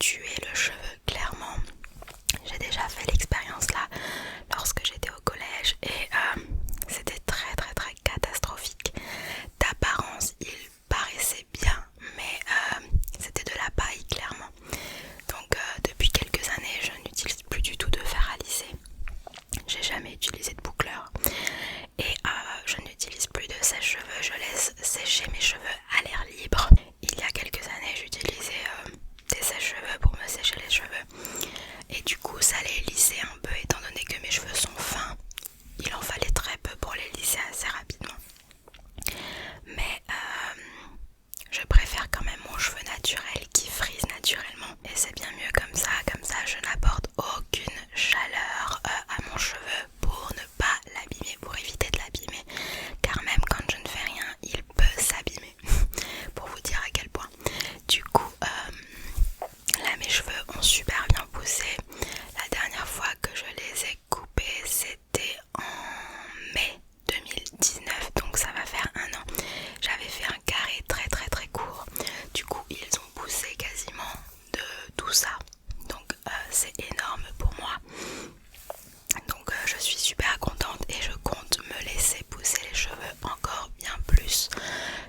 tuer le cheveu, clairement. J'ai déjà fait l'expérience là lorsque j'étais au collège et c'était très très très catastrophique. D'apparence il paraissait bien mais c'était de la paille clairement. Donc depuis quelques années je n'utilise plus du tout de fer à lisser. J'ai jamais utilisé de boucleur et je n'utilise plus de sèche-cheveux, je laisse sécher mes cheveux à l'air libre. Il y a quelques années j'utilisais des sèche-cheveux pour me sécher les cheveux et du coup ça les lissait un peu étant donné que mes cheveux sont fins. Il en fallait très peu pour les lisser assez rapidement. Mais je préfère quand même mon cheveu naturel qui frise naturellement et c'est bien mieux comme ça je n'apporte aucune chaleur à mon cheveu pour ne pas l'abîmer, pour éviter de l'abîmer, car même quand je ne fais rien il peut s'abîmer pour vous dire à quel point. Du coup là mes cheveux ont super bien poussé. La dernière fois que je les ai coupés c'était en mai 2019, donc ça va faire un an. J'avais fait un carré très très très court, du coup ils ont poussé quasiment de tout ça, donc c'est énorme pour moi. Donc je suis super contente et je compte me laisser pousser les cheveux encore bien plus,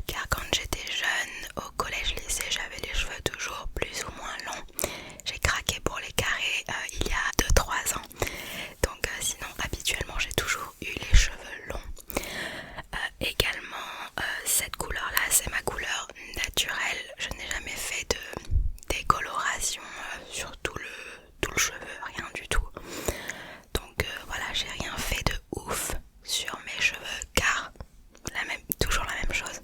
car quand j'étais jeune au collège lycée j'avais les cheveux toujours plus ou moins longs. J'ai craqué pour les carrés il y a 2-3 ans, donc sinon habituellement j'ai toujours eu les cheveux longs. Également cette couleur là c'est ma couleur naturelle, je n'ai jamais fait de décoloration sur tout le cheveu, rien du tout. Donc voilà, j'ai rien fait de ouf sur mes cheveux car toujours la même chose,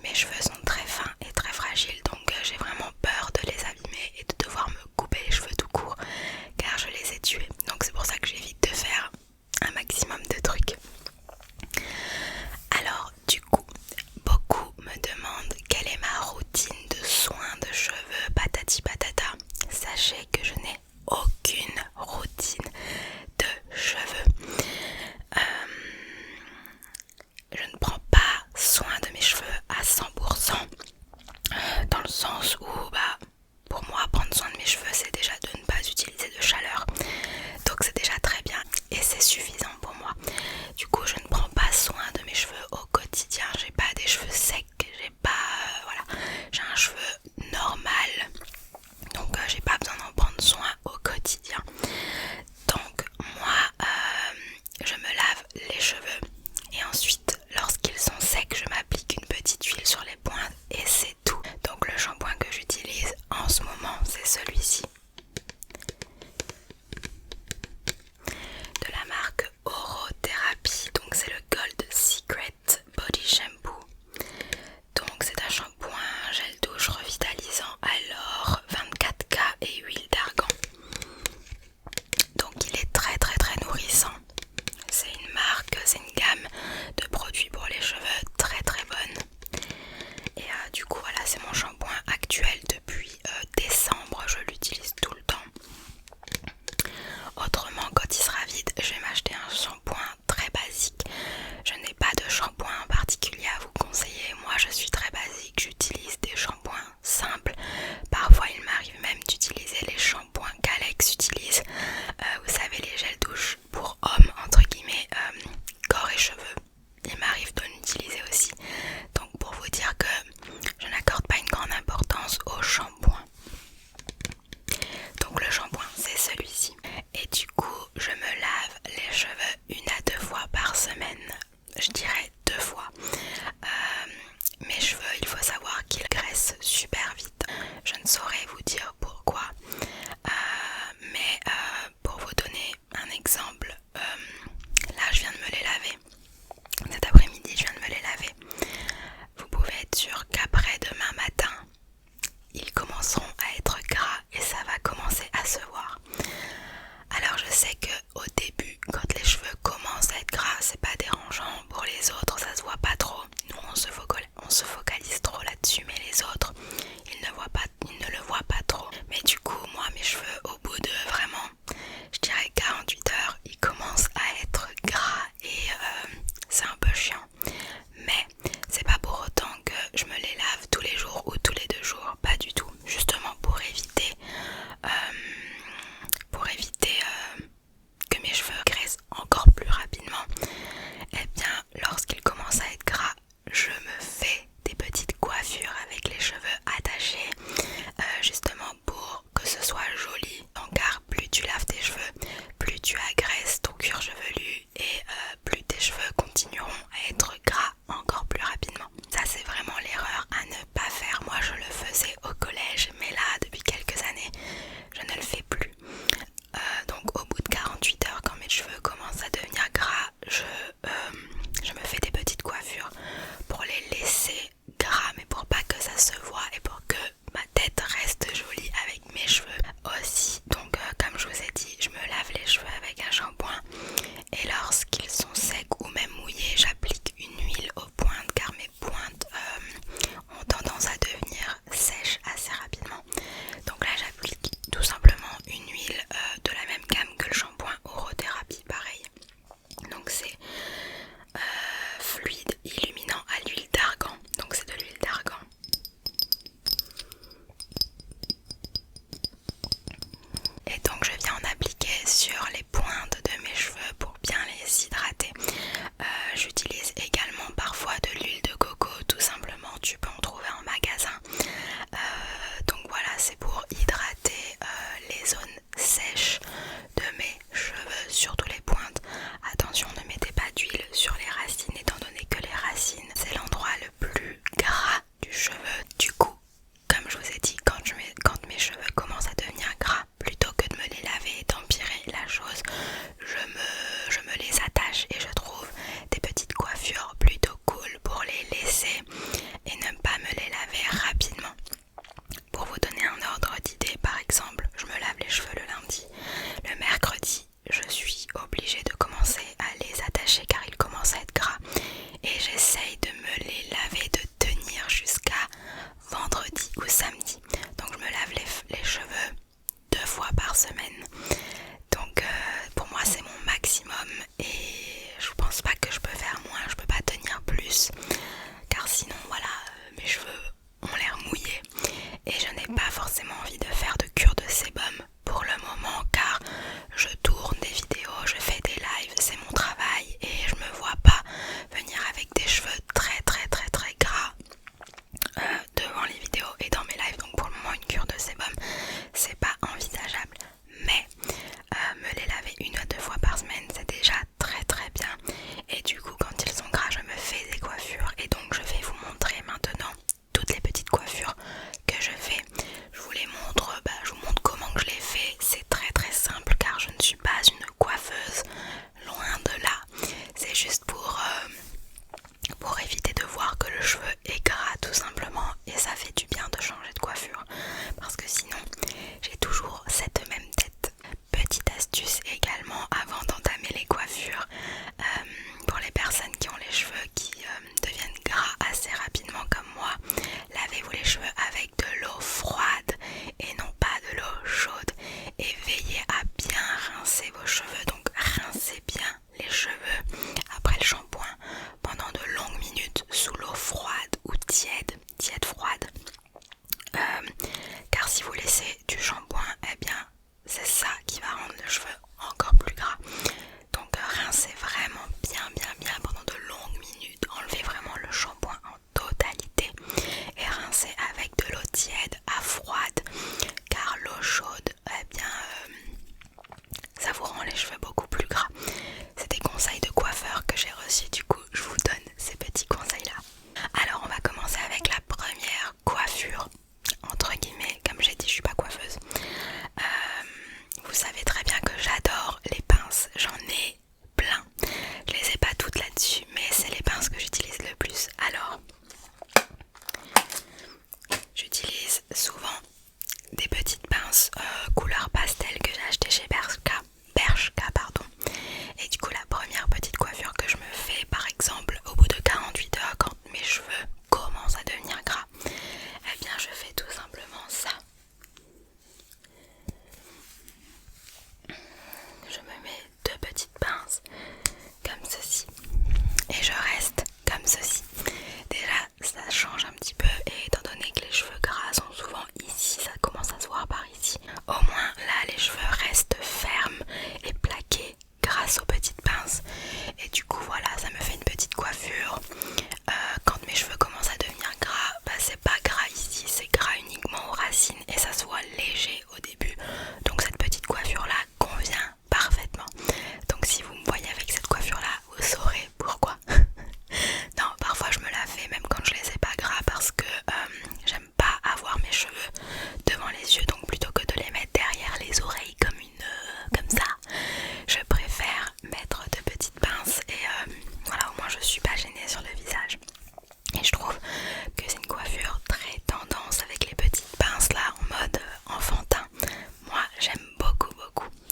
mes cheveux sont très fins et très fragiles, donc j'ai vraiment peur de les abîmer et de devoir me couper les cheveux tout court car je les ai tués. Donc c'est pour ça que j'évite de faire un maximum de trucs. Alors du coup, beaucoup me demandent quelle est ma routine de soins de cheveux patati patata. Sachez que je n'ai aucune routine de cheveux. Je ne prends pas soin de mes cheveux à 100%, dans le sens où pour moi prendre soin de mes cheveux c'est déjà de ne pas utiliser de chaleur, donc c'est déjà très bien et c'est suffisant pour moi. Du coup je ne prends pas soin de mes cheveux au quotidien, j'ai pas des cheveux secs, j'ai pas voilà, j'ai un cheveu normal, donc j'ai pas besoin d'en prendre soin au quotidien. Donc moi je me lave les cheveux et ensuite lorsqu'ils sont secs je m'applique une petite huile sur les pointes et c'est tout. Donc le shampoing que j'utilise en ce moment c'est celui-ci de la marque Orotherapy, donc c'est le Gold Secret Body Shampoo. Donc c'est un shampoing gel douche revitalisant alors 24K et huile d'argan. Donc il est très très très nourrissant. C'est une marque, c'est une gamme de produits pour les cheveux très très bonne. Et du coup voilà, c'est mon shampoing actuel depuis décembre, je l'utilise pince couleur pastel que j'ai acheté chez Bershka, pardon. Et du coup la première petite coiffure que je me fais, par exemple au bout de 48 heures quand mes cheveux commencent à devenir gras, eh bien je fais tout simplement ça. Je me mets deux petites pinces comme ceci et je reste comme ceci. Déjà ça change un petit peu, et étant donné que les cheveux gras sont souvent ici, ça commence à se voir par ici, au moins là les cheveux restent fermes et plaqués grâce aux petites pinces. Et du coup voilà, ça me fait une petite coiffure. Quand mes cheveux commencent à devenir gras, bah c'est pas gras ici, c'est gras uniquement aux racines et ça se voit léger au début. Donc cette petite coiffure là convient parfaitement. Donc si vous me voyez avec cette coiffure là, vous saurez pourquoi. Non, parfois je me la fais même quand je les ai pas gras, parce que j'aime pas avoir mes cheveux devant les yeux. Donc plutôt que de les mettre derrière les oreilles comme ça, je préfère mettre de petites pinces et voilà, au moins je suis pas gênée sur le visage. Et je trouve que c'est une coiffure très tendance avec les petites pinces là en mode enfantin. Moi j'aime beaucoup.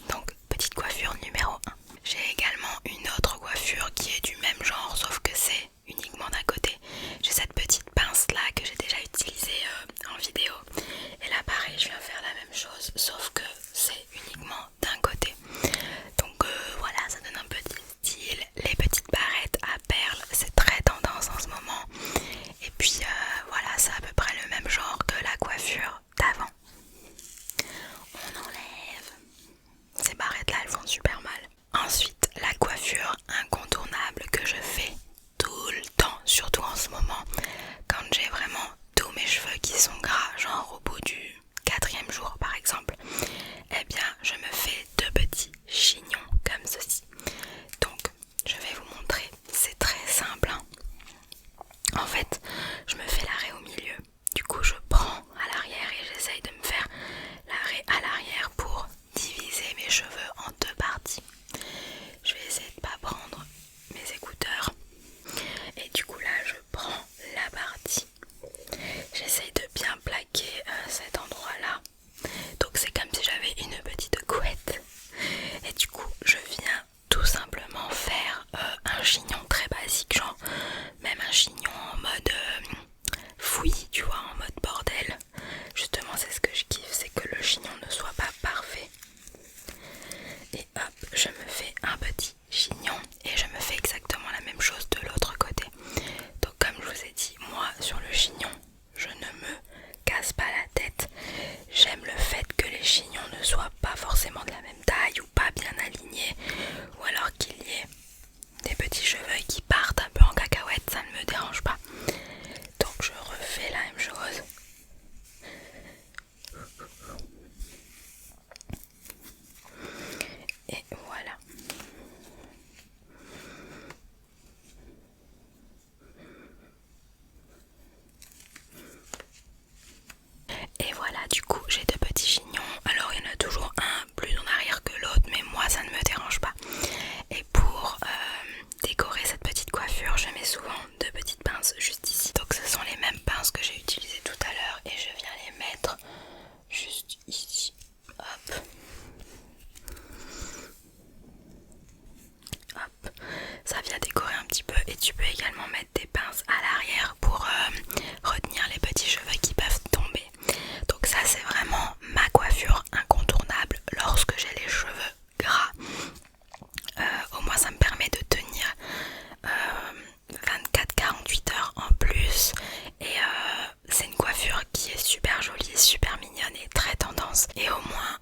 Donc petite coiffure numéro 1. J'ai également une autre coiffure qui est du même genre, sauf que c'est uniquement d'un côté. J'ai cette petite pince là que j'ai déjà utilisée en vidéo. Et là pareil, je viens faire la même chose, sauf que c'est uniquement d'un côté. Donc voilà, ça donne un petit style. Les petites barrettes à perles, c'est très tendance en ce moment. Et puis voilà, c'est à peu près le même genre que la coiffure d'avant. On enlève. Ces barrettes là, elles font super mal. Ensuite, la coiffure incontournable que je fais tout le temps, surtout en ce moment, quand j'ai vraiment tous mes cheveux qui sont gras, genre au bout du 4e jour par exemple, eh bien je me fais deux petits chignons comme ceci. Donc je vais vous montrer, c'est très simple, hein. En fait, je me fais l'arrêt au milieu, du coup je prends à l'arrière et j'essaye de me faire l'arrêt à l'arrière pour diviser mes cheveux en deux parties. Je vais essayer de pas prendre mes écouteurs. Et du coup là je prends la partie. J'essaye de bien plaquer cet endroit là. Donc c'est comme si j'avais une petite couette. Et du coup je viens tout simplement faire un chignon très basique, genre même un chignon en mode fouillis, tu vois, en mode bordel. Justement c'est ce que je kiffe, c'est que le chignon ne soit pas parfait. Et hop, je me fais un petit chignon et je me fais exactement la même chose de l'autre côté. Donc comme je vous ai dit, moi sur le chignon, je ne me casse pas la tête. J'aime le fait que les chignons ne soient pas forcément de la même taille ou pas bien alignés, ou alors qu'il y ait des petits cheveux qui partent un peu en cacahuète, ça ne me dérange pas. Donc je refais la même chose. Et voilà. Et voilà, du coup j'ai deux petits chignons. Alors il y en a toujours un plus en arrière que l'autre, mais moi ça ne me dérange pas. Et pour décorer cette petite coiffure, je mets souvent deux petites pinces juste ici. Donc ce sont les mêmes pinces que j'ai utilisées tout à l'heure et je viens les mettre juste ici. Hop. Hop. Ça vient décorer un petit peu, et tu peux également mettre des pinces à l'arrière pour retenir les petits cheveux qui peuvent tomber. Donc ça c'est vraiment ma coiffure incontournable lorsque j'ai les cheveux gras. Au moins ça me permet de tenir 24-48 heures en plus. Et c'est une coiffure qui est super jolie, super mignonne et très tendance. Et au moins